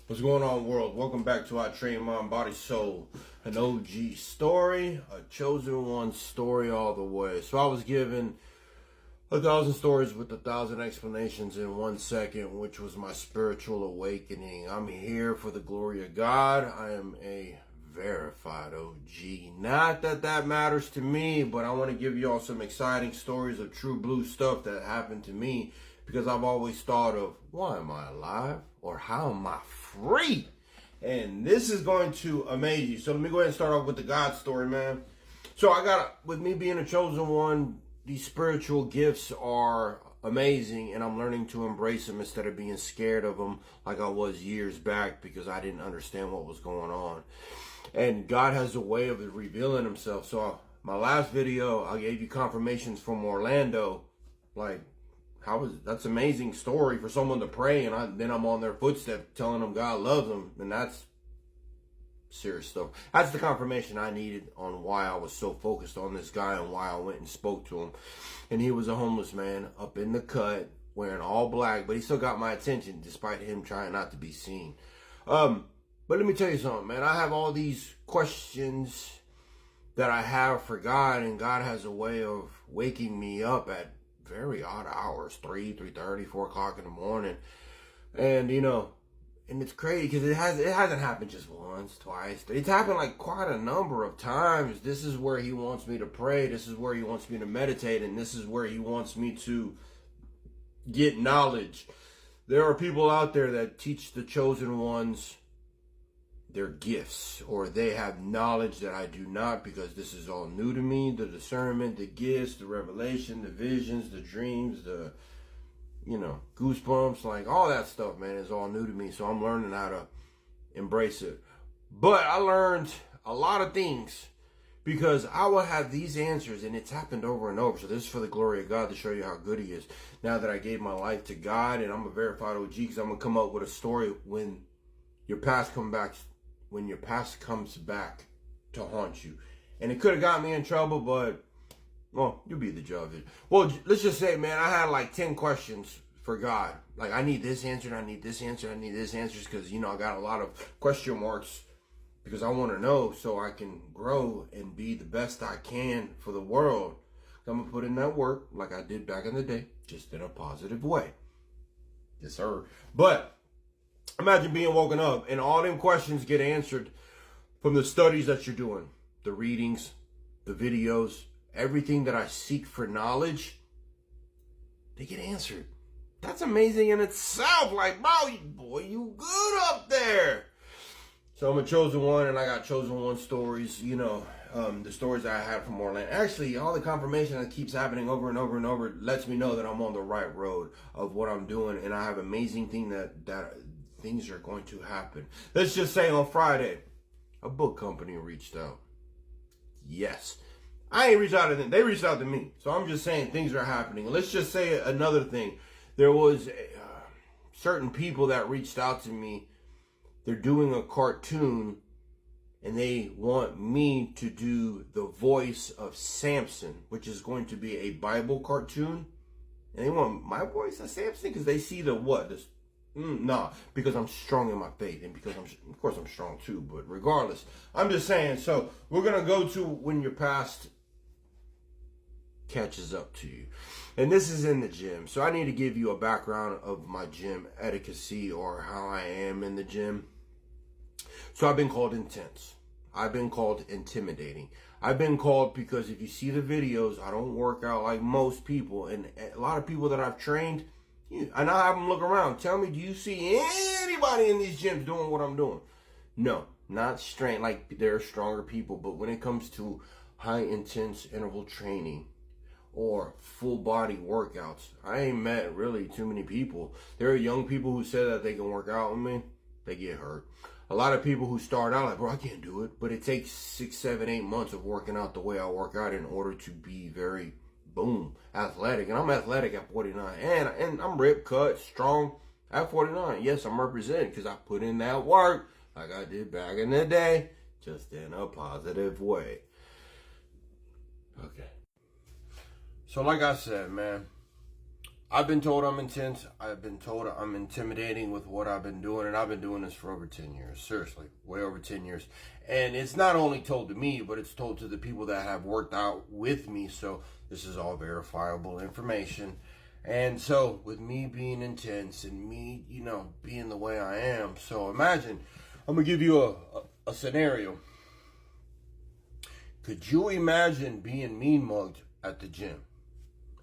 What's going on, world? Welcome back to our Train Mind, Body, Soul, an OG story, a chosen one story all the way. So I was given 1,000 stories with 1,000 explanations in 1 second, which was my spiritual awakening. I'm here for the glory of God. I am a verified OG. Not that that matters to me, but I want to give y'all some exciting stories of true blue stuff that happened to me, because I've always thought of, why am I alive? Or how am I free? And this is going to amaze you. So let me go ahead and start off with the God story, man. So with me being a chosen one, these spiritual gifts are amazing, and I'm learning to embrace them instead of being scared of them like I was years back, because I didn't understand what was going on. And God has a way of revealing himself. So my last video, I gave you confirmations from Orlando. Like, that's an amazing story for someone to pray, and then I'm on their footsteps telling them God loves them, and that's serious stuff. That's the confirmation I needed on why I was so focused on this guy and why I went and spoke to him. And he was a homeless man up in the cut, wearing all black, but he still got my attention despite him trying not to be seen. But let me tell you something, man. I have all these questions that I have for God, and God has a way of waking me up at very odd hours, 3:30, 4 o'clock in the morning. And and it's crazy because it hasn't happened just once, twice. It's happened like quite a number of times. This is where he wants me to pray. This is where he wants me to meditate. And this is where he wants me to get knowledge. There are people out there that teach the chosen ones their gifts, or they have knowledge that I do not, because this is all new to me. The discernment, the gifts, the revelation, the visions, the dreams, the goosebumps, like all that stuff, man, is all new to me. So I'm learning how to embrace it. But I learned a lot of things because I will have these answers, and it's happened over and over. So this is for the glory of God, to show you how good he is. Now that I gave my life to God, and I'm a verified OG, because I'm gonna come up with a story when your past comes back to haunt you. And it could have got me in trouble, but, well, you'll be the judge. Well, let's just say, man, I had like 10 questions for God. Like, I need this answer, I need this answer, I need this answer, because, I got a lot of question marks, because I want to know so I can grow and be the best I can for the world. I'm going to put in that work like I did back in the day, just in a positive way. Yes, sir. But imagine being woken up and all them questions get answered from the studies that you're doing, the readings, the videos, everything that I seek for knowledge, they get answered. That's amazing in itself. Like, bro, you good up there. So I'm a chosen one, and I got chosen one stories, the stories that I had from Orlando. Actually, all the confirmation that keeps happening over and over and over lets me know that I'm on the right road of what I'm doing, and I have amazing thing that things are going to happen. Let's just say on Friday, a book company reached out. Yes. I ain't reached out to them. They reached out to me. So I'm just saying things are happening. Let's just say another thing. There was certain people that reached out to me. They're doing a cartoon, and they want me to do the voice of Samson, which is going to be a Bible cartoon. And they want my voice of Samson because they see the what? Because I'm strong in my faith, and because of course I'm strong too, but regardless, I'm just saying. So we're going to go to when your past catches up to you. And this is in the gym. So I need to give you a background of my gym etiquette, or how I am in the gym. So I've been called intense. I've been called intimidating. I've been called, because if you see the videos, I don't work out like most people. And a lot of people that I've trained, and I have them look around. Tell me, do you see anybody in these gyms doing what I'm doing? No, not strength. Like, there are stronger people. But when it comes to high intense interval training or full body workouts, I ain't met really too many people. There are young people who say that they can work out with me. They get hurt. A lot of people who start out like, bro, I can't do it. But it takes 6, 7, 8 months of working out the way I work out in order to be very athletic. And I'm athletic at 49, and I'm ripped, cut, strong at 49. Yes, I'm representing because I put in that work like I did back in the day, just in a positive way. Okay. So like I said, man, I've been told I'm intense. I've been told I'm intimidating with what I've been doing, and I've been doing this for over 10 years. Seriously, way over 10 years. And it's not only told to me, but it's told to the people that have worked out with me. So this is all verifiable information. And so with me being intense and me, being the way I am. So imagine, I'm going to give you a scenario. Could you imagine being mean mugged at the gym?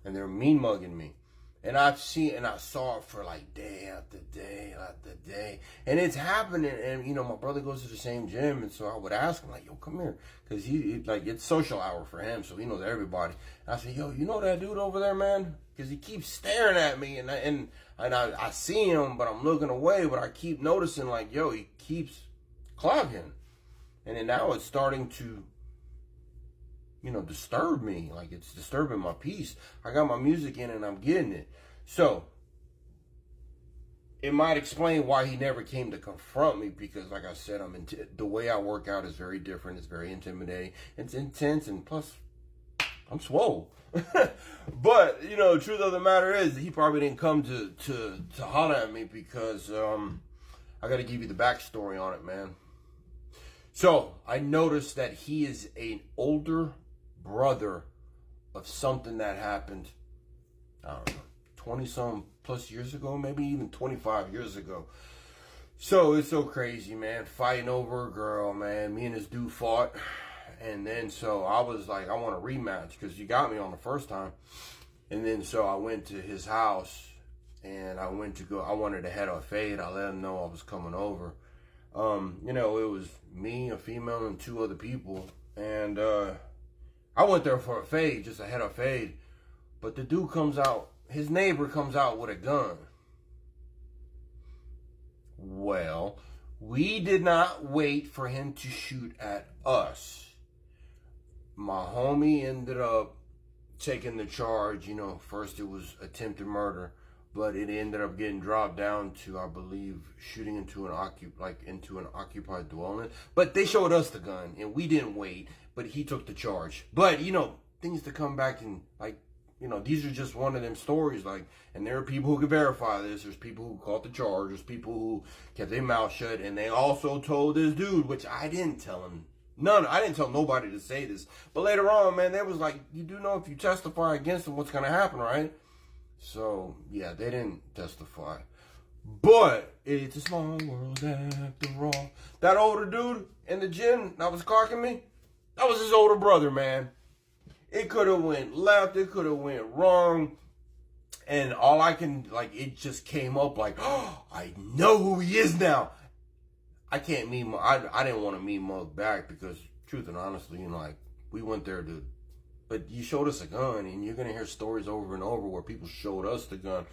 And they're mean mugging me. And I saw it for like day after day after day. And it's happening. And, my brother goes to the same gym. And so I would ask him, like, yo, come here. Because he it's social hour for him. So he knows everybody. And I said, yo, you know that dude over there, man? Because he keeps staring at me. And I see him, but I'm looking away. But I keep noticing, like, yo, he keeps clogging. And then now it's starting to disturb me. Like, it's disturbing my peace. I got my music in and I'm getting it. So, it might explain why he never came to confront me, because, like I said, the way I work out is very different. It's very intimidating. It's intense, and plus, I'm swole. But, truth of the matter is, he probably didn't come to holler at me, because I got to give you the backstory on it, man. So, I noticed that he is an older brother of something that happened, I don't know, 20-some plus years ago, maybe even 25 years ago. So it's so crazy, man. Fighting over a girl, man. Me and this dude fought. And then so I was like, I want a rematch because you got me on the first time. And then so I went to his house and I wanted to head a fade. I let him know I was coming over. It was me, a female, and 2 other people. And I went there for a fade, just a head of fade. But the dude his neighbor comes out with a gun. Well, we did not wait for him to shoot at us. My homie ended up taking the charge. First it was attempted murder, but it ended up getting dropped down to, I believe, shooting into an occupied dwelling. But they showed us the gun, and we didn't wait. But he took the charge. But things to come back and these are just one of them stories. And there are people who can verify this. There's people who caught the charge. There's people who kept their mouth shut, and they also told this dude, which I didn't tell him. I didn't tell nobody to say this. But later on, man, they was like, you do know if you testify against him, what's gonna happen, right? So, yeah, they didn't testify. But it's a small world after all. That older dude in the gym that was clocking me, that was his older brother, man. It could have went left. It could have went wrong. And all I can, it just came up oh, I know who he is now. I can't I didn't want to meet Mug back because, truth and honestly, we went there to, but you showed us a gun, and you're going to hear stories over and over where people showed us the gun,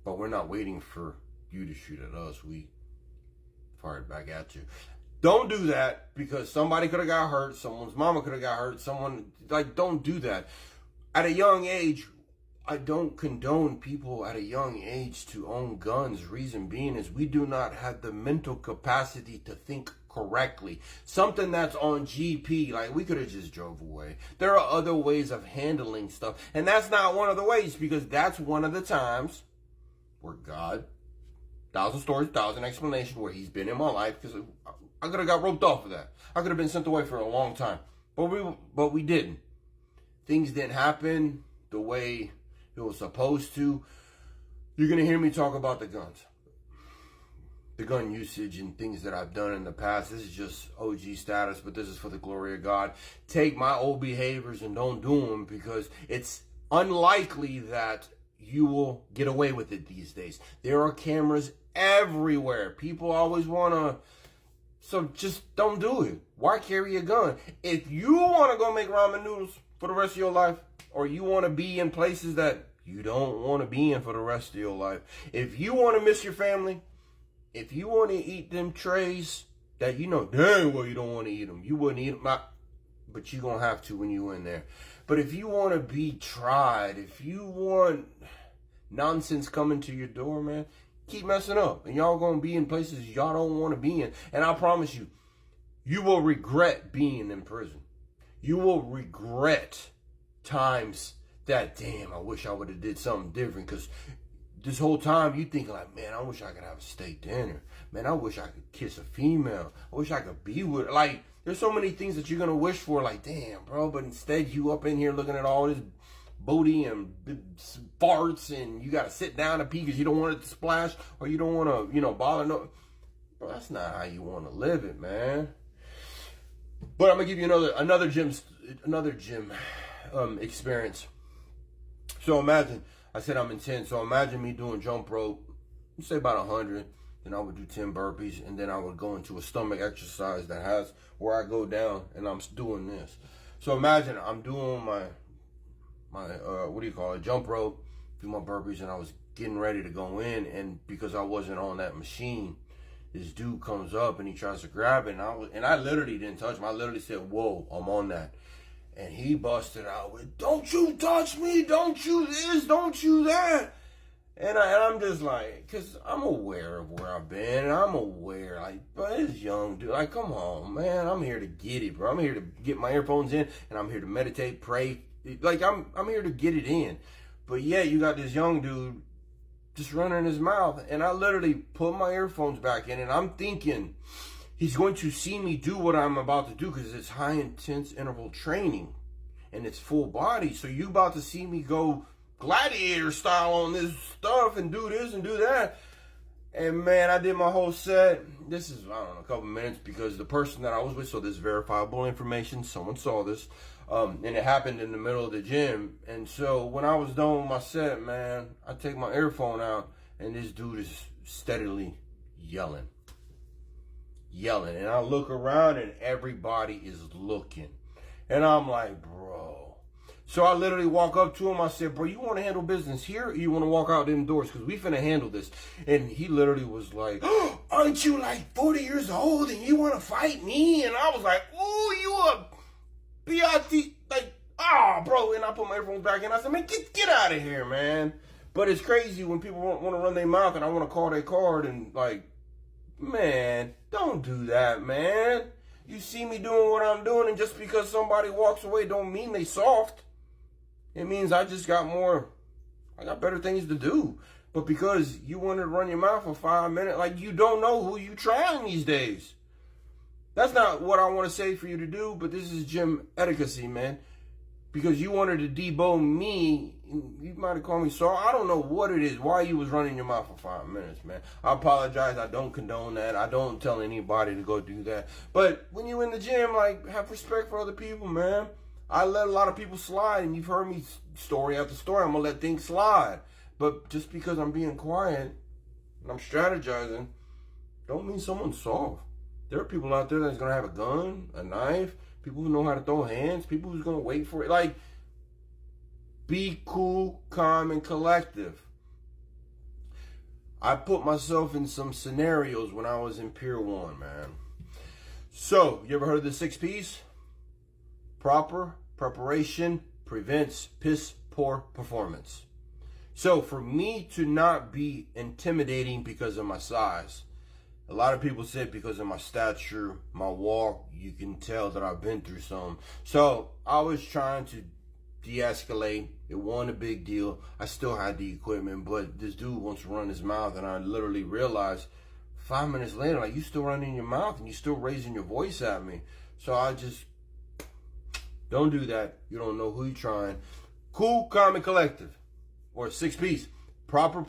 but we're not waiting for you to shoot at us. We fired back at you. Don't do that, because somebody could have got hurt. Someone's mama could have got hurt. Don't do that. At a young age, I don't condone people at a young age to own guns. Reason being is we do not have the mental capacity to think correctly. Something that's on GP, we could have just drove away. There are other ways of handling stuff. And that's not one of the ways, because that's one of the times where God, 1,000 stories, 1,000 explanations, where he's been in my life, because I could have got roped off of that. I could have been sent away for a long time. But we didn't. Things didn't happen the way it was supposed to. You're going to hear me talk about the guns. The gun usage and things that I've done in the past. This is just OG status, but this is for the glory of God. Take my old behaviors and don't do them, because it's unlikely that you will get away with it these days. There are cameras everywhere. People always want to... So just don't do it. Why carry a gun? If you want to go make ramen noodles for the rest of your life, or you want to be in places that you don't want to be in for the rest of your life, if you want to miss your family, if you want to eat them trays that dang well you don't want to eat them, you wouldn't eat them, but you're going to have to when you in there. But if you want to be tried, if you want nonsense coming to your door, man, keep messing up, and y'all gonna be in places y'all don't want to be in. And I promise you, you will regret being in prison. You will regret times that, damn, I wish I would have did something different. Because this whole time you thinking like, man, I wish I could have a steak dinner. Man, I wish I could kiss a female. I wish I could be with her. Like, there's so many things that you're going to wish for. Like, damn, bro. But instead, you up in here looking at all this booty and farts, and you got to sit down and pee because you don't want it to splash, or you don't want to, bother no. Bro, that's not how you want to live it, man. But I'm going to give you another gym experience. So imagine, I said I'm in 10, so imagine me doing jump rope, let's say about 100, then I would do 10 burpees, and then I would go into a stomach exercise that has where I go down and I'm doing this. So imagine I'm doing my jump rope, do my burpees, and I was getting ready to go in, and because I wasn't on that machine, this dude comes up and he tries to grab it, and I literally didn't touch him. I literally said, whoa, I'm on that. And he busted out with, don't you touch me, don't you this, don't you that. And I'm just like, because I'm aware of where I've been, and I'm aware, like, bro, this young dude, like, come on, man, I'm here to get it, bro. I'm here to get my earphones in, and I'm here to meditate, pray. Like, I'm here to get it in. But yeah, you got this young dude just running his mouth, and I literally put my earphones back in, and I'm thinking, he's going to see me do what I'm about to do because it's high intense interval training and it's full body. So you about to see me go gladiator style on this stuff and do this and do that. And man, I did my whole set. This is, I don't know, a couple minutes because the person that I was with, so this verifiable information, someone saw this, and it happened in the middle of the gym. And so when I was done with my set, man, I take my earphone out and this dude is steadily yelling. And I look around and everybody is looking. And I'm like, bro. So I literally walk up to him. I said, bro, you want to handle business here or you want to walk out them doors? Because we finna handle this. And he literally was like, oh, aren't you like 40 years old and you want to fight me? And I was like, ooh, you a B.I.T. Like, bro. And I put my earphones back in. I said, man, get out of here, man. But it's crazy when people want to run their mouth and I want to call their card and like, man, don't do that, man. You see me doing what I'm doing, and just because somebody walks away don't mean they soft. It means I got better things to do. But because you wanted to run your mouth for 5 minutes, like you don't know who you trying these days. That's not what I want to say for you to do, but this is gym etiquette, man. Because you wanted to debo me, you might have called me sorry. I don't know what it is, why you was running your mouth for 5 minutes, man. I apologize. I don't condone that. I don't tell anybody to go do that. But when you in the gym, like, have respect for other people, man. I let a lot of people slide, and you've heard me story after story. I'm going to let things slide. But just because I'm being quiet and I'm strategizing, don't mean someone's soft. There are people out there that's going to have a gun, a knife, people who know how to throw hands, people who's going to wait for it. Like, be cool, calm, and collective. I put myself in some scenarios when I was in Pier 1, man. So, you ever heard of the 6 P's? Proper preparation prevents piss poor performance. So, for me to not be intimidating because of my size, a lot of people said because of my stature, my walk, you can tell that I've been through some. So I was trying to de-escalate. It wasn't a big deal. I still had the equipment, but this dude wants to run his mouth, and I literally realized 5 minutes later, like, you still running your mouth and you still raising your voice at me. So I just, don't do that. You don't know who you're trying. Cool, calm, and collective. Or 6 P's. Proper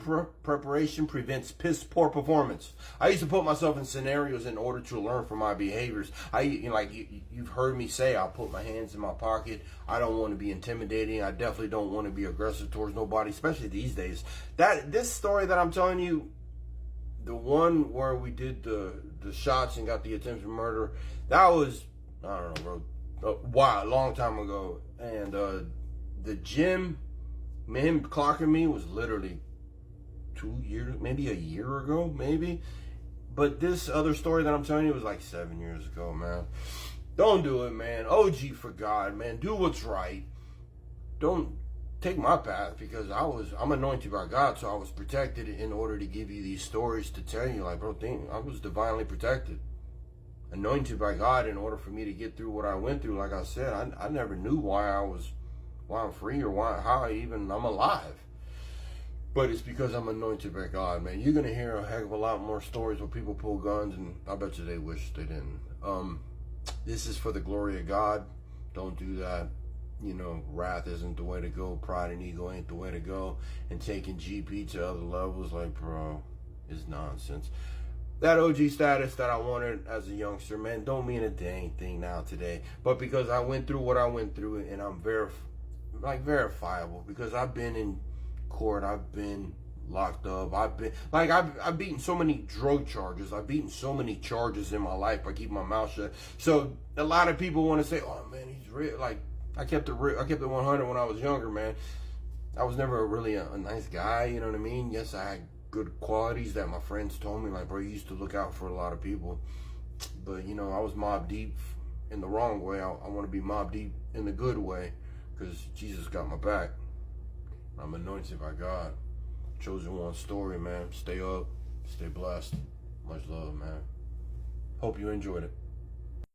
preparation prevents piss poor performance. I used to put myself in scenarios in order to learn from my behaviors. You've heard me say, I'll put my hands in my pocket. I don't want to be intimidating. I definitely don't want to be aggressive towards nobody, especially these days. This story that I'm telling you, the one where we did the shots and got the attempted murder, that was, I don't know, bro, a long time ago. And the gym, him clocking me was literally 2 years, maybe a year ago, maybe. But this other story that I'm telling you was like 7 years ago, man. Don't do it, man. OG for God, man. Do what's right. Don't take my path because I'm anointed by God, so I was protected in order to give you these stories to tell you, like, bro, I was divinely protected. Anointed by God in order for me to get through what I went through. Like I said, I never knew why I was why I'm free or how I'm alive. But it's because I'm anointed by God, man. You're going to hear a heck of a lot more stories where people pull guns, and I bet you they wish they didn't. This is for the glory of God. Don't do that. Wrath isn't the way to go. Pride and ego ain't the way to go. And taking GP to other levels, like, bro, is nonsense. That OG status that I wanted as a youngster, man, don't mean a dang thing now today. But because I went through what I went through, and I'm verifiable, because I've been in court, I've been locked up, I've beaten so many drug charges, I've beaten so many charges in my life by keeping my mouth shut. So a lot of people want to say, oh man, he's real. Like, I kept it 100 when I was younger, man. I was never really a nice guy, you know what I mean? Yes, I had good qualities that my friends told me, like, bro, you used to look out for a lot of people. But, I was mob deep in the wrong way. I want to be mob deep in the good way, because Jesus got my back. I'm anointed by God. Chosen one story, man. Stay up. Stay blessed. Much love, man. Hope you enjoyed it.